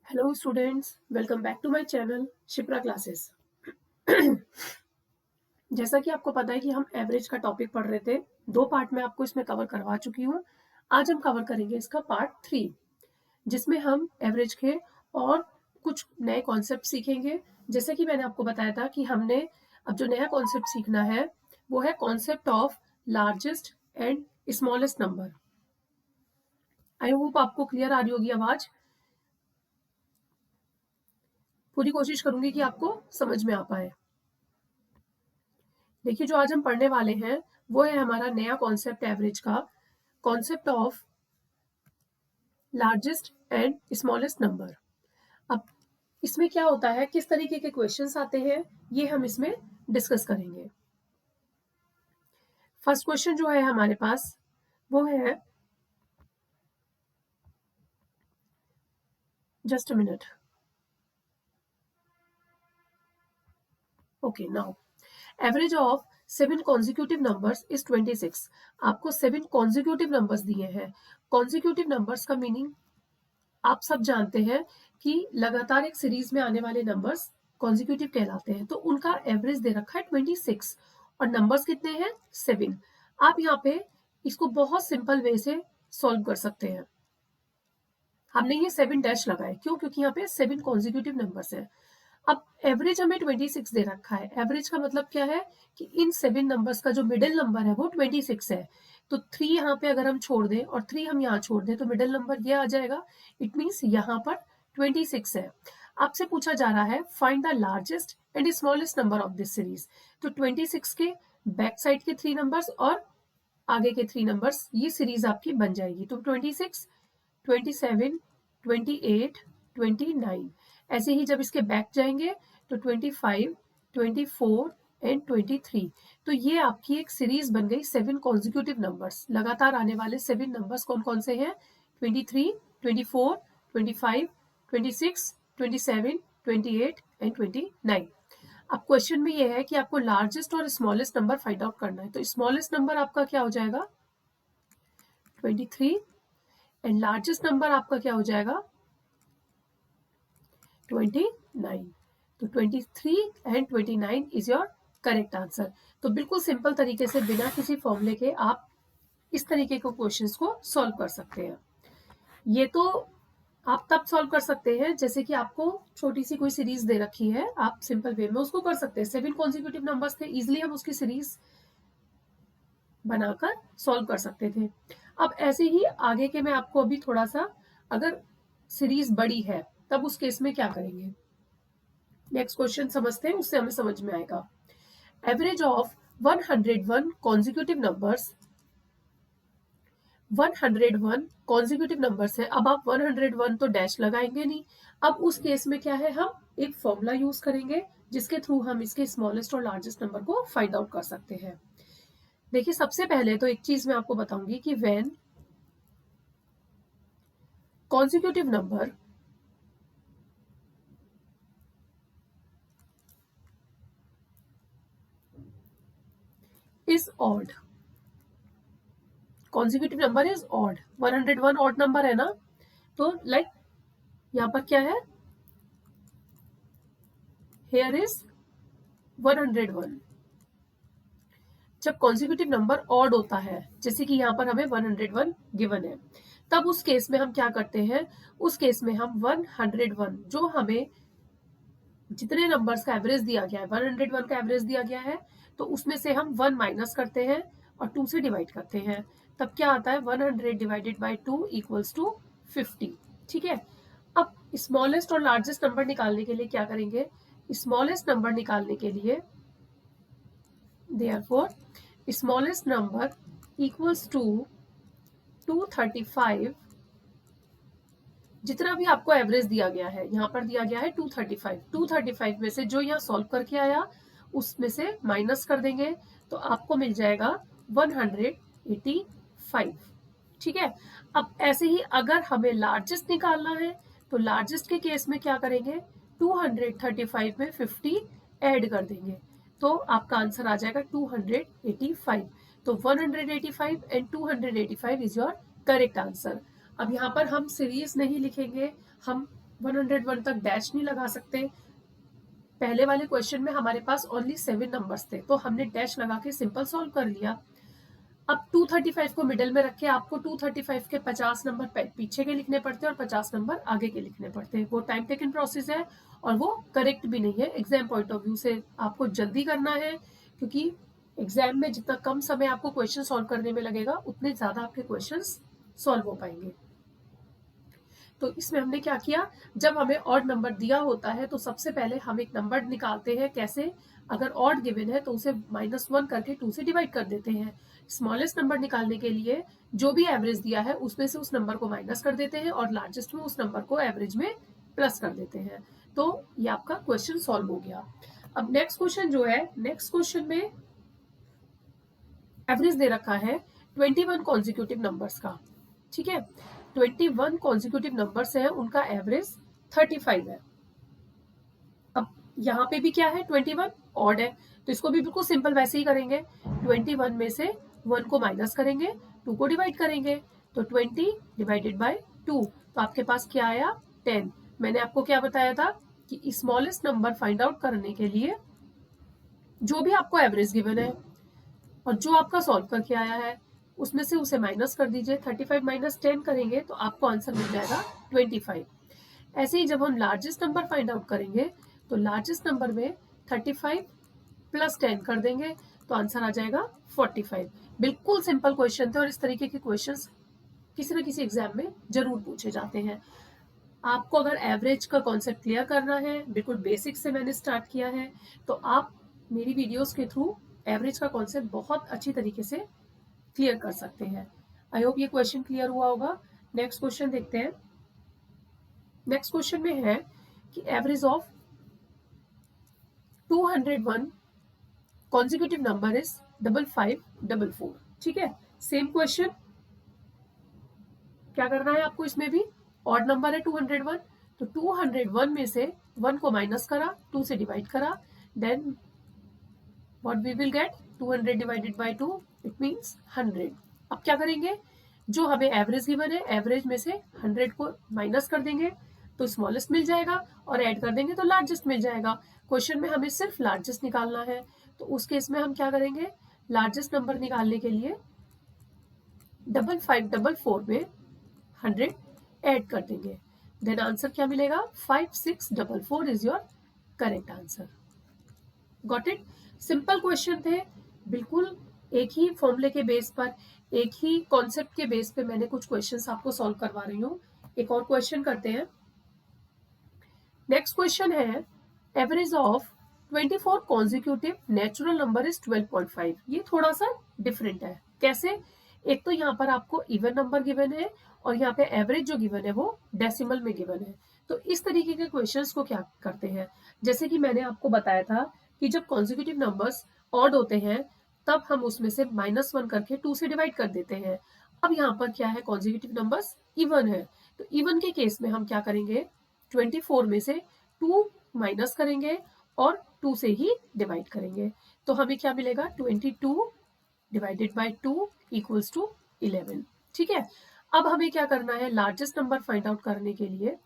Hello students, welcome back to my channel Shipra classes. जैसा कि आपको पता है कि हम एवरेज का टॉपिक पढ़ रहे थे। 2 पार्ट में आपको इसमें कवर करवा चुकी हूँ। आज हम कवर करेंगे इसका पार्ट 3, जिसमें हम एवरेज के और कुछ नए कॉन्सेप्ट सीखेंगे। जैसे कि मैंने आपको बताया था कि हमने अब जो नया कॉन्सेप्ट सीखना है वो है concept of largest and smallest number. I hope आपको क्लियर आ रही होगी आवाज। पूरी कोशिश करूंगी कि आपको समझ में आ पाए। देखिए, जो आज हम पढ़ने वाले हैं वो है हमारा नया कॉन्सेप्ट एवरेज का, concept of largest and smallest number. अब इसमें क्या होता है, किस तरीके के क्वेश्चंस आते हैं, ये हम इसमें डिस्कस करेंगे। फर्स्ट क्वेश्चन जो है हमारे पास वो है, just a minute, okay now, average of 7 consecutive numbers is 26। आपको 7 कॉन्जिक्यूटिव नंबर्स दिए हैं। कॉन्जिक्यूटिव नंबर्स का मीनिंग आप सब जानते हैं कि लगातार एक सीरीज में आने वाले नंबर्स कॉन्जिक्यूटिव कहलाते हैं। तो उनका एवरेज दे रखा है 26 और नंबर्स कितने हैं, 7। आप यहाँ पे इसको बहुत सिंपल वे से सॉल्व कर सकते हैं। हमने ये 7 डैश लगाए, क्यों? क्योंकि यहाँ पे 7 कॉन्जिक्यूटिव नंबर्स हैं। अब एवरेज हमें 26 दे रखा है। एवरेज का मतलब क्या है कि इन 7 नंबर्स का जो मिडिल नंबर है वो 26 है। तो 3 यहाँ पे अगर हम छोड़ दें और 3 हम यहाँ छोड़ दें तो मिडिल नंबर ये आ जाएगा। इट मीन्स यहाँ पर 26 है। आपसे पूछा जा रहा है find the largest and smallest number of this series. तो 26 के बैक साइड के 3 नंबर्स और आगे के 3 नंबर्स, ये सीरीज आपकी बन जाएगी। तो 26, 27, 28, 29। ऐसे ही जब इसके बैक जाएंगे तो 25, 24 एंड 23। तो ये आपकी एक सीरीज बन गई 7 कॉन्जिक्यूटिव नंबर्स। लगातार आने वाले 7 नंबर्स कौन कौन से हैं? 23, 24, 25, 26, 27, 28 एंड 29। अब क्वेश्चन में ये है कि आपको लार्जेस्ट और स्मॉलेस्ट नंबर फाइंड आउट करना है। तो स्मॉलेस्ट नंबर आपका क्या हो जाएगा? 23 एंड लार्जेस्ट नंबर आपका क्या हो जाएगा? 29। तो 23 and 29 is your correct answer. तो बिल्कुल सिंपल तरीके से बिना किसी फॉर्मूले के आप इस तरीके के क्वेश्चंस को सॉल्व कर सकते हैं। ये तो आप तब सॉल्व कर सकते हैं जैसे कि आपको छोटी सी कोई सीरीज दे रखी है, आप सिंपल वे में उसको कर सकते हैं। 7 कॉन्जिक्यूटिव नंबर्स थे, इजिली हम उसकी सीरीज बनाकर सॉल्व कर सकते थे। अब ऐसे ही आगे के मैं आपको अभी थोड़ा सा, अगर सीरीज बड़ी है तब उस केस में क्या करेंगे, नेक्स्ट क्वेश्चन समझते हैं, उससे हमें समझ में आएगा। Average of 101 consecutive numbers, 101 consecutive numbers है। अब आप 101 तो डैश लगाएंगे नहीं। अब उस केस में क्या है, हम एक फॉर्मूला यूज करेंगे जिसके थ्रू हम इसके स्मॉलेस्ट और लार्जेस्ट नंबर को फाइंड आउट कर सकते हैं। देखिए, सबसे पहले तो एक चीज मैं आपको बताऊंगी कि when consecutive number is odd, consecutive number is odd, 101 odd number है ना, तो लाइक यहाँ पर क्या है, here is 101। जब कॉन्जिक्यूटिव नंबर ऑड होता है, जैसे कि यहाँ पर हमें 101 गिवन है, तब उस केस में हम क्या करते हैं, उस केस में हम 101 जो हमें जितने नंबर्स का एवरेज दिया गया है, 101 का एवरेज दिया गया है, तो उसमें से हम 1 माइनस करते हैं और 2 से डिवाइड करते हैं। तब क्या आता है, 100 डिवाइडेड बाई 2 इक्वल्स टू 50। ठीक है। अब स्मॉलेस्ट और लार्जेस्ट नंबर निकालने के लिए क्या करेंगे, स्मॉलेस्ट नंबर निकालने के लिए therefore smallest number equals to 235। जितना भी आपको एवरेज दिया गया है, यहाँ पर दिया गया है 235। 235 में से जो यहाँ सॉल्व करके आया उसमें से माइनस कर देंगे तो आपको मिल जाएगा 185। ठीक है। अब ऐसे ही अगर हमें लार्जेस्ट निकालना है तो लार्जेस्ट के केस में क्या करेंगे, 235 में 50 ऐड कर देंगे तो आपका आंसर आ जाएगा 285। तो 185 and 285 is your correct answer. अब यहाँ पर हम सीरीज नहीं लिखेंगे, हम 101 तक डैश नहीं लगा सकते। पहले वाले क्वेश्चन में हमारे पास ओनली 7 नंबर्स थे, तो हमने डैश लगा के सिंपल सॉल्व कर लिया। अब 235 को मिडिल में रख के आपको 235 के 50 नंबर पीछे के लिखने पड़ते हैं और 50 नंबर आगे के लिखने पड़ते हैं। वो टाइम टेकन प्रोसेस है और वो करेक्ट भी नहीं है। एग्जाम पॉइंट ऑफ व्यू से आपको जल्दी करना है, क्योंकि एग्जाम में जितना कम समय आपको क्वेश्चन सॉल्व करने में लगेगा उतने ज्यादा आपके क्वेश्चन सॉल्व हो पाएंगे। तो इसमें हमने क्या किया, जब हमें ऑड नंबर दिया होता है तो सबसे पहले हम एक नंबर निकालते हैं। कैसे? अगर ऑड गिवन है तो उसे -1 करके 2 से डिवाइड कर देते हैं। स्मॉलेस्ट नंबर निकालने के लिए जो भी एवरेज दिया है उसमें से उस नंबर को माइनस कर देते हैं और लार्जेस्ट में उस नंबर को एवरेज में प्लस कर देते हैं। तो ये आपका क्वेश्चन सॉल्व हो गया। अब नेक्स्ट क्वेश्चन जो है, नेक्स्ट क्वेश्चन में एवरेज दे रखा है 21 कॉन्जिक्यूटिव नंबर्स का। ठीक है, 21 कॉन्जिक्यूटिव नंबर्स हैं, उनका एवरेज 35 है। अब यहाँ पे भी क्या है, 21 ऑड है, तो इसको भी बिल्कुल सिंपल वैसे ही करेंगे। 21 में से 1 को माइनस करेंगे, 2 को डिवाइड करेंगे, तो 20 डिवाइडेड बाय 2, तो आपके पास क्या आया, 10। मैंने आपको क्या बताया था कि स्मॉलेस्ट नंबर फाइंड आउट करने के लिए जो भी आपको एवरेज गिवन है और जो आपका सॉल्व करके आया है उसमें से उसे माइनस कर दीजिए। 35 माइनस 10 करेंगे तो आपको आंसर मिल जाएगा 25। ऐसे ही जब हम लार्जेस्ट नंबर फाइंड आउट करेंगे तो लार्जेस्ट नंबर में 35 प्लस 10 कर देंगे तो आंसर आ जाएगा 45। बिल्कुल सिंपल क्वेश्चन थे और इस तरीके के क्वेश्चंस किसी न किसी एग्जाम में जरूर पूछे जाते हैं। आपको अगर एवरेज का कॉन्सेप्ट क्लियर करना है, बिल्कुल बेसिक से मैंने स्टार्ट किया है, तो आप मेरी वीडियोस के थ्रू एवरेज का कॉन्सेप्ट बहुत अच्छी तरीके से क्लियर कर सकते हैं। आई होप ये क्वेश्चन क्लियर हुआ होगा। नेक्स्ट क्वेश्चन देखते हैं। नेक्स्ट क्वेश्चन में है कि average of 201 consecutive number is 5544। ठीक है, सेम क्वेश्चन। क्या करना है आपको, इसमें भी ऑड नंबर है 201, तो 201 में से 1 को माइनस करा, 2 से डिवाइड करा, then what we will get, 200 divided by 2, it means 100। अब क्या करेंगे, जो हमें एवरेज गिवन है एवरेज में से 100 को माइनस कर देंगे तो स्मॉलेस्ट मिल जाएगा और ऐड कर देंगे तो लार्जेस्ट मिल जाएगा। क्वेश्चन में हमें सिर्फ लार्जेस्ट निकालना है, तो उस केस में हम क्या करेंगे, लार्जेस्ट नंबर निकालने के लिए 5544 में 100 ऐड कर देंगे, देन आंसर क्या मिलेगा, 5644 is your correct answer. Got it? Simple question थे, बिल्कुल एक ही फॉर्मूले के बेस पर, एक ही कॉन्सेप्ट के बेस पे मैंने कुछ क्वेश्चंस आपको सॉल्व करवा रही हूँ। एक और क्वेश्चन करते हैं। नेक्स्ट क्वेश्चन है average of 24 consecutive natural number is 12.5। ये थोड़ा सा डिफरेंट है। कैसे? एक तो यहाँ पर आपको इवन नंबर गिवन है और यहाँ पे एवरेज जो गिवन है वो डेसिमल में गिवन है। तो इस तरीके के क्वेश्चंस को क्या करते हैं, जैसे कि मैंने आपको बताया था कि जब कॉन्जिक्यूटिव नंबर्स ऑड होते हैं तब हम उसमें से -1 करके 2 से डिवाइड कर देते हैं। अब यहाँ पर क्या है, कॉन्जिक्यूटिव नंबर्स इवन है, तो इवन के केस में हम क्या करेंगे, 24 में से 2 माइनस करेंगे और 2 से ही डिवाइड करेंगे, तो हमें क्या मिलेगा, 22 डिवाइडेड बाय 2 इक्वल्स टू 11। ठीक है, अब हमें क्या करना है, लार्जेस्ट नंबर फाइंड आउट करने के लिए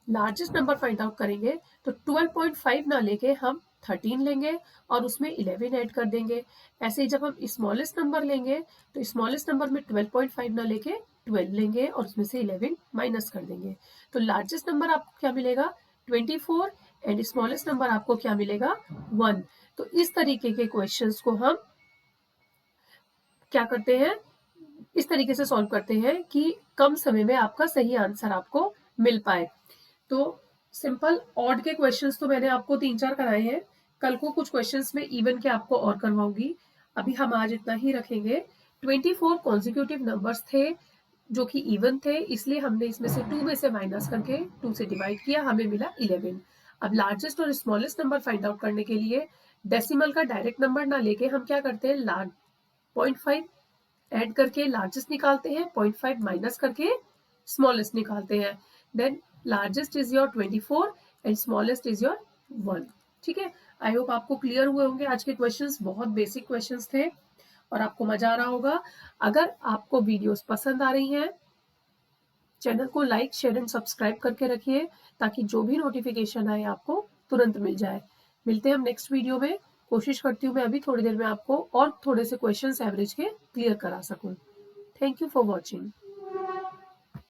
लार्जेस्ट नंबर फाइंड आउट करेंगे तो 12.5 ना लेके हम 13 लेंगे और उसमें 11 ऐड कर देंगे। ऐसे ही जब हम स्मॉलेस्ट नंबर लेंगे तो स्मॉलेस्ट नंबर में 12.5 ना लेके 12 लेंगे और उसमें से 11 माइनस कर देंगे, तो लार्जेस्ट नंबर आपको क्या मिलेगा, 24, एंड स्मॉलेस्ट नंबर आपको क्या मिलेगा, 1। तो इस तरीके के क्वेश्चंस को हम क्या करते हैं, इस तरीके से सॉल्व करते हैं कि कम समय में आपका सही आंसर आपको मिल पाए। तो सिंपल ऑड के क्वेश्चंस तो मैंने आपको 3-4 कराए हैं, कल को कुछ क्वेश्चंस में इवन के आपको और करवाऊंगी। अभी हम आज इतना ही रखेंगे। 24 कॉन्जिक्यूटिव नंबर्स थे जो कि इवन थे, इसलिए हमने इसमें से 2 में से माइनस करके 2 से डिवाइड किया, हमें मिला 11। अब लार्जेस्ट और स्मॉलेस्ट नंबर फाइंड आउट करने के लिए डेसिमल का डायरेक्ट नंबर ना लेके हम क्या करते हैं, 0.5 ऐड करके लार्जेस्ट निकालते हैं, 0.5 माइनस करके स्मॉलेस्ट निकालते हैं, then largest is your 24 and smallest is your 1। ठीक है, आई होप आपको क्लियर हुए होंगे। आज के क्वेश्चंस बहुत बेसिक क्वेश्चंस थे और आपको मजा आ रहा होगा। अगर आपको वीडियोस पसंद आ रही हैं चैनल को लाइक, शेयर एंड सब्सक्राइब करके रखिए ताकि जो भी नोटिफिकेशन आए आपको तुरंत मिल जाए। मिलते हैं हम नेक्स्ट वीडियो में। कोशिश करती हूँ मैं अभी थोड़ी देर में आपको और थोड़े से क्वेश्चंस एवरेज के क्लियर करा सकूँ। Thank you for watching.